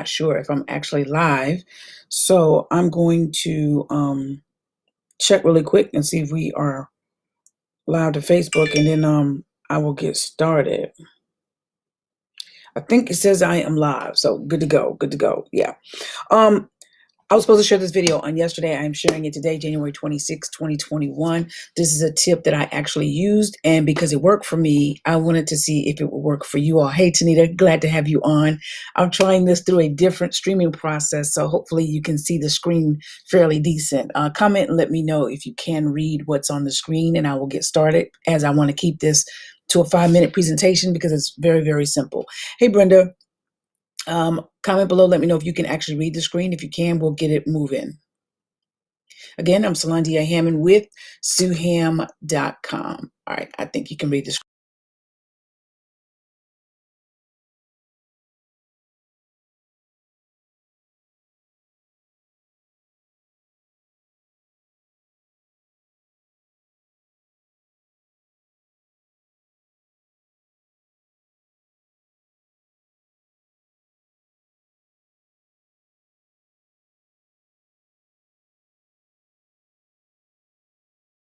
not sure if I'm actually live. So I'm going to check really quick and see if we are live to Facebook, and then I will get started. I think it says I am live, so good to go. Good to go. Yeah. I was supposed to share this video on yesterday. I am sharing it today, January 26, 2021. This is a tip that I actually used, and because it worked for me, I wanted to see if it would work for you all. Hey, Tanita, glad to have you on. I'm trying this through a different streaming process, so hopefully you can see the screen fairly decent. Comment and let me know if you can read what's on the screen, and I will get started, as I want to keep this to a 5-minute presentation because it's very, very simple. Hey, Brenda. Comment below, let me know if you can actually read the screen. If you can, we'll get it moving. Again, I'm Solandia Hammond with SueHam.com. All right, I think you can read the screen.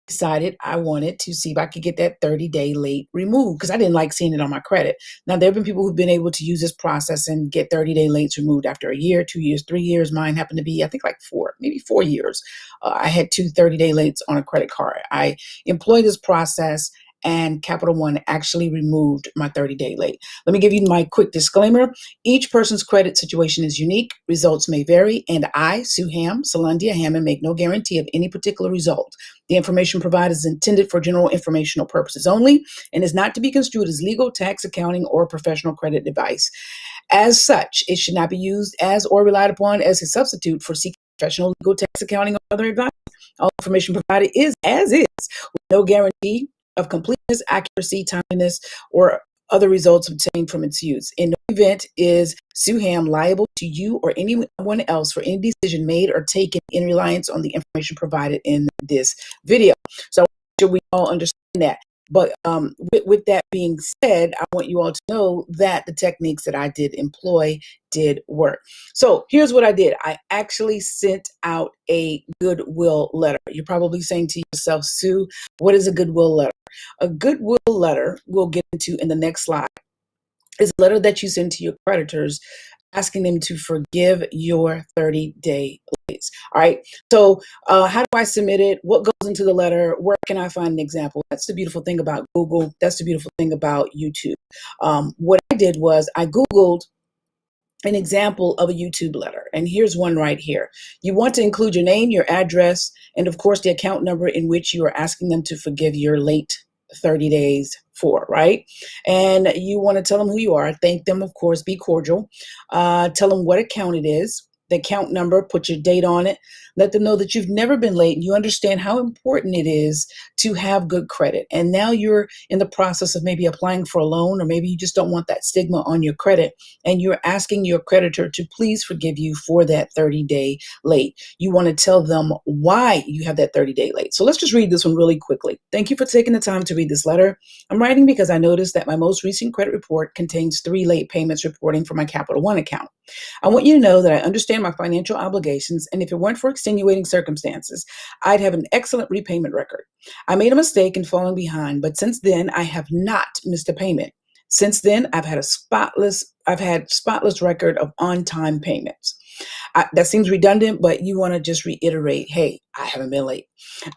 Decided I wanted to see if I could get that 30-day late removed because I didn't like seeing it on my credit. Now, there have been people who've been able to use this process and get 30-day lates removed after a year, 2 years, 3 years. Mine happened to be, I think, like maybe 4 years. I had 2 30-day lates on a credit card. I employed this process, and Capital One actually removed my 30-day late. Let me give you my quick disclaimer. Each person's credit situation is unique. Results may vary, and I, Sue Ham, Solandia Hammond, make no guarantee of any particular result. The information provided is intended for general informational purposes only and is not to be construed as legal, tax, accounting, or professional credit advice. As such, it should not be used as or relied upon as a substitute for seeking professional legal, tax, accounting, or other advice. All information provided is as is, with no guarantee of completeness, accuracy, timeliness, or other results obtained from its use. In no event is Sue Ham liable to you or anyone else for any decision made or taken in reliance on the information provided in this video. So should we all understand that? But with that being said, I want you all to know that the techniques that I did employ did work. So here's what I did. I actually sent out a goodwill letter. You're probably saying to yourself, Sue, what is a goodwill letter? A goodwill letter, we'll get into in the next slide, is a letter that you send to your creditors asking them to forgive your 30-day lates. All right. So how do I submit it? What goes into the letter? Where can I find an example? That's the beautiful thing about Google. That's the beautiful thing about YouTube. What I did was I Googled an example of a YouTube letter. And here's one right here. You want to include your name, your address, and of course the account number in which you are asking them to forgive your late 30 days for, right? And you want to tell them who you are. Thank them, of course, be cordial. Tell them what account it is, the account number, put your date on it. Let them know that you've never been late and you understand how important it is to have good credit. And now you're in the process of maybe applying for a loan, or maybe you just don't want that stigma on your credit, and you're asking your creditor to please forgive you for that 30-day late. You want to tell them why you have that 30-day late. So let's just read this one really quickly. Thank you for taking the time to read this letter. I'm writing because I noticed that my most recent credit report contains 3 late payments reporting for my Capital One account. I want you to know that I understand my financial obligations, and if it weren't for extenuating circumstances, I'd have an excellent repayment record. I made a mistake in falling behind, but since then, I have not missed a payment. Since then, I've had spotless record of on-time payments. That seems redundant, but you want to just reiterate, hey, I haven't been late.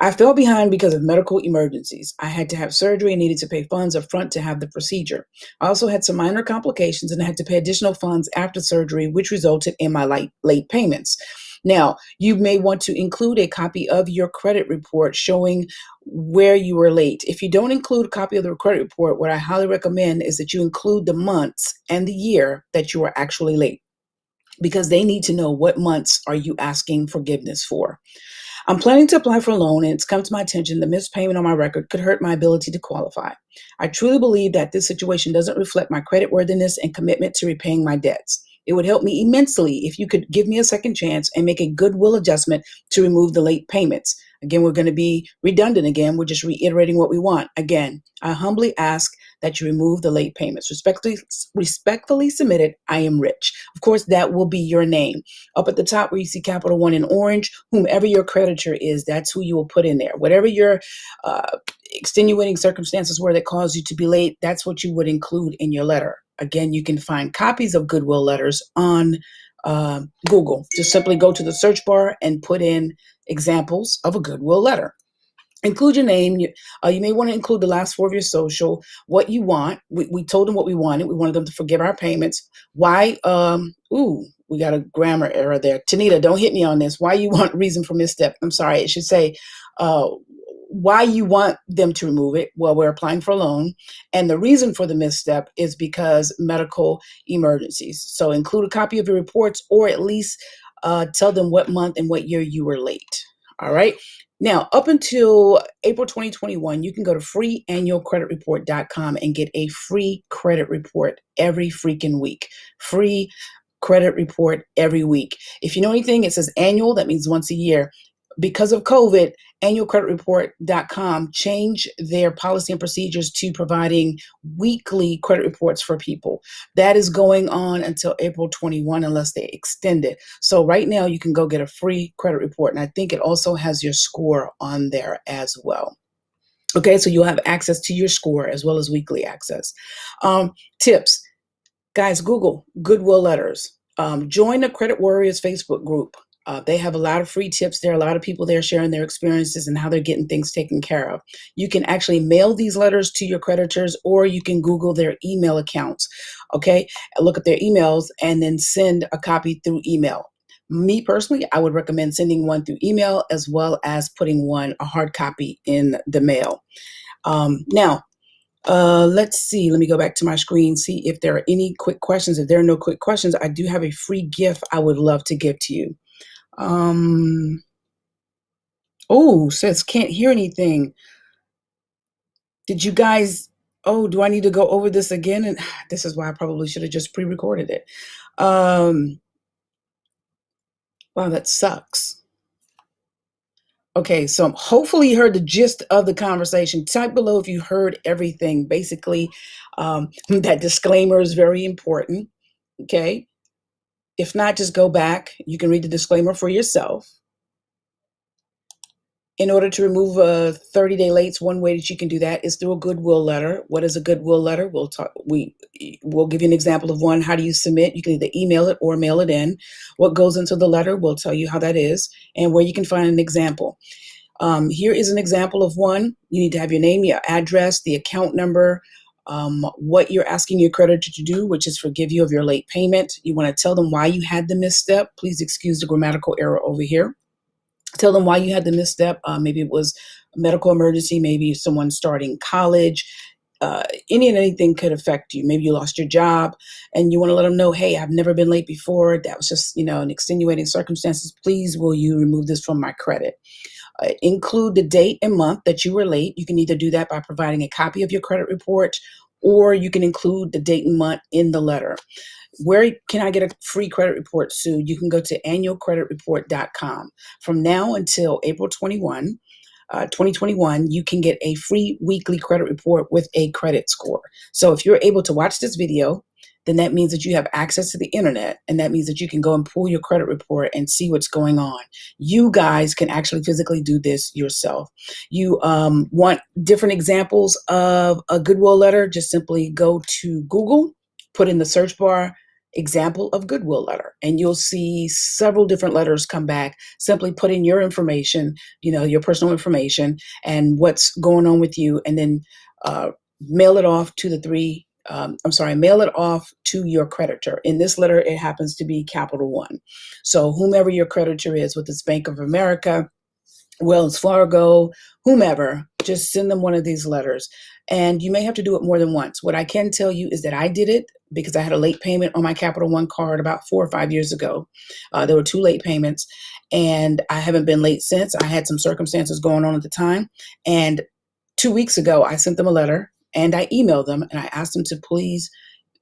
I fell behind because of medical emergencies. I had to have surgery and needed to pay funds up front to have the procedure. I also had some minor complications and I had to pay additional funds after surgery, which resulted in my late payments. Now, you may want to include a copy of your credit report showing where you were late. If you don't include a copy of the credit report, what I highly recommend is that you include the months and the year that you were actually late, because they need to know what months are you asking forgiveness for. I'm planning to apply for a loan, and it's come to my attention that missed payment on my record could hurt my ability to qualify. I truly believe that this situation doesn't reflect my creditworthiness and commitment to repaying my debts. It would help me immensely if you could give me a second chance and make a goodwill adjustment to remove the late payments. Again, we're going to be redundant again. We're just reiterating what we want. Again, I humbly ask that you remove the late payments. Respectfully submitted, I am Rich. Of course, that will be your name. Up at the top where you see Capital One in orange, whomever your creditor is, that's who you will put in there. Whatever your extenuating circumstances were that caused you to be late, that's what you would include in your letter. Again, you can find copies of goodwill letters on Google. Just simply go to the search bar and put in examples of a goodwill letter. Include your name. You may want to include the last four of your social, what you want. We told them what we wanted. We wanted them to forgive our payments. Why? We got a grammar error there. Tanita, don't hit me on this. Why you want reason for misstep? I'm sorry. It should say why you want them to remove it. Well, we're applying for a loan. And the reason for the misstep is because medical emergencies. So include a copy of your reports, or at least tell them what month and what year you were late. All right. Now, up until April 2021, you can go to freeannualcreditreport.com and get a free credit report every freaking week. Free credit report every week. If you know anything, it says annual. That means once a year. Because of COVID, annualcreditreport.com changed their policy and procedures to providing weekly credit reports for people. That is going on until April 21 unless they extend it. So right now you can go get a free credit report. And I think it also has your score on there as well. Okay, so you'll have access to your score as well as weekly access. Tips. Guys, Google Goodwill Letters. Join the Credit Warriors Facebook group. They have a lot of free tips there. A lot of people there sharing their experiences and how they're getting things taken care of. You can actually mail these letters to your creditors, or you can Google their email accounts. Okay, look at their emails and then send a copy through email. Me personally, I would recommend sending one through email as well as putting a hard copy in the mail. Now, let's see. Let me go back to my screen, see if there are any quick questions. If there are no quick questions, I do have a free gift I would love to give to you. Says can't hear anything. Did you guys, do I need to go over this again? And this is why I probably should have just pre-recorded it. Wow, that sucks. Okay, so hopefully you heard the gist of the conversation. Type below if you heard everything. Basically, that disclaimer is very important, okay? If not, just go back. You can read the disclaimer for yourself. In order to remove a 30-day lates, one way that you can do that is through a goodwill letter. What is a goodwill letter? We'll give you an example of one. How do you submit? You can either email it or mail it in. What goes into the letter, we'll tell you how that is and where you can find an example. Here is an example of one. You need to have your name, your address, the account number, what you're asking your creditor to do, which is forgive you of your late payment. You want to tell them why you had the misstep. Please excuse the grammatical error over here. Tell them why you had the misstep. Maybe it was a medical emergency. Maybe someone starting college. Any and anything could affect you. Maybe you lost your job and you want to let them know, hey, I've never been late before. That was just, an extenuating circumstances. Please, will you remove this from my credit? Include the date and month that you were late. You can either do that by providing a copy of your credit report, or you can include the date and month in the letter. Where can I get a free credit report soon? You can go to annualcreditreport.com. From now until April 21, 2021, you can get a free weekly credit report with a credit score. So if you're able to watch this video, then that means that you have access to the internet, and that means that you can go and pull your credit report and see what's going on. You guys can actually physically do this yourself. You want different examples of a goodwill letter, just simply go to Google, put in the search bar, example of goodwill letter, and you'll see several different letters come back. Simply put in your information, your personal information and what's going on with you, and then mail it off to mail it off to your creditor. In this letter, it happens to be Capital One. So whomever your creditor is, whether it's Bank of America, Wells Fargo, whomever, just send them one of these letters. And you may have to do it more than once. What I can tell you is that I did it because I had a late payment on my Capital One card about 4 or 5 years ago. There were 2 late payments, and I haven't been late since. I had some circumstances going on at the time. And 2 weeks ago, I sent them a letter and I emailed them and I asked them to please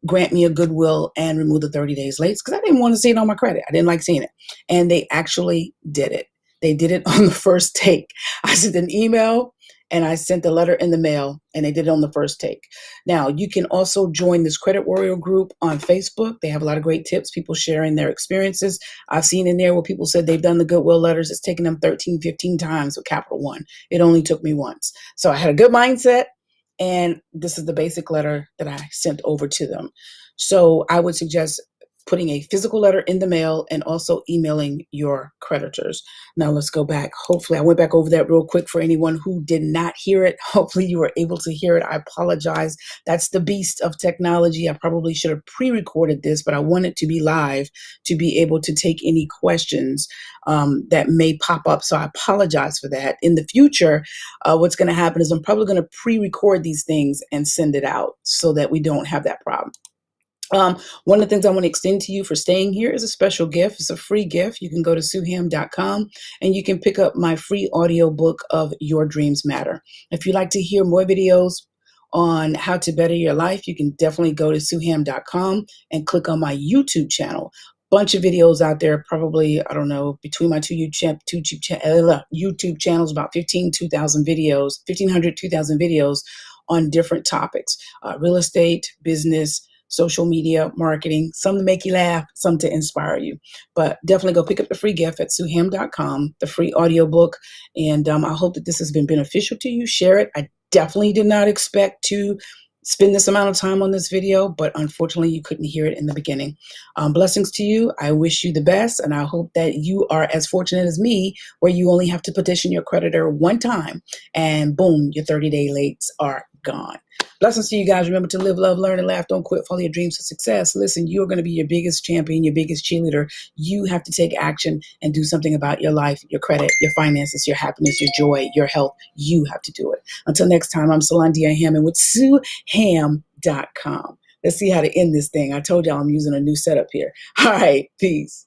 grant me a goodwill and remove the 30 days late because I didn't want to see it on my credit. I didn't like seeing it. And they actually did it. They did it on the first take. I sent an email and I sent the letter in the mail, and they did it on the first take. Now, you can also join this Credit Warrior group on Facebook. They have a lot of great tips, people sharing their experiences. I've seen in there where people said they've done the goodwill letters. It's taken them 13, 15 times with Capital One. It only took me once. So I had a good mindset, and this is the basic letter that I sent over to them. So I would suggest putting a physical letter in the mail and also emailing your creditors. Now let's go back. Hopefully I went back over that real quick for anyone who did not hear it. Hopefully you were able to hear it. I apologize. That's the beast of technology. I probably should have pre-recorded this, but I wanted to be live to be able to take any questions that may pop up. So I apologize for that. In the future, what's going to happen is I'm probably going to pre-record these things and send it out so that we don't have that problem. One of the things I want to extend to you for staying here is a special gift. It's a free gift. You can go to suham.com and you can pick up my free audio book of Your Dreams Matter. If you'd like to hear more videos on how to better your life, you can definitely go to suham.com and click on my YouTube channel. Bunch of videos out there, probably, I don't know, between my two YouTube channels, about 2,000 videos, 1,500, 2,000 videos on different topics, real estate, business, social media, marketing, some to make you laugh, some to inspire you. But definitely go pick up the free gift at suham.com, the free audiobook. And I hope that this has been beneficial to you. Share it. I definitely did not expect to spend this amount of time on this video, but unfortunately you couldn't hear it in the beginning. Blessings to you. I wish you the best, and I hope that you are as fortunate as me, where you only have to petition your creditor one time, and boom, your 30-day lates are gone. Blessings to you guys. Remember to live, love, learn, and laugh. Don't quit. Follow your dreams to success. Listen, you're going to be your biggest champion, your biggest cheerleader. You have to take action and do something about your life, your credit, your finances, your happiness, your joy, your health. You have to do it. Until next time, I'm Solandia Hammond with SueHam.com. Let's see how to end this thing. I told y'all I'm using a new setup here. All right. Peace.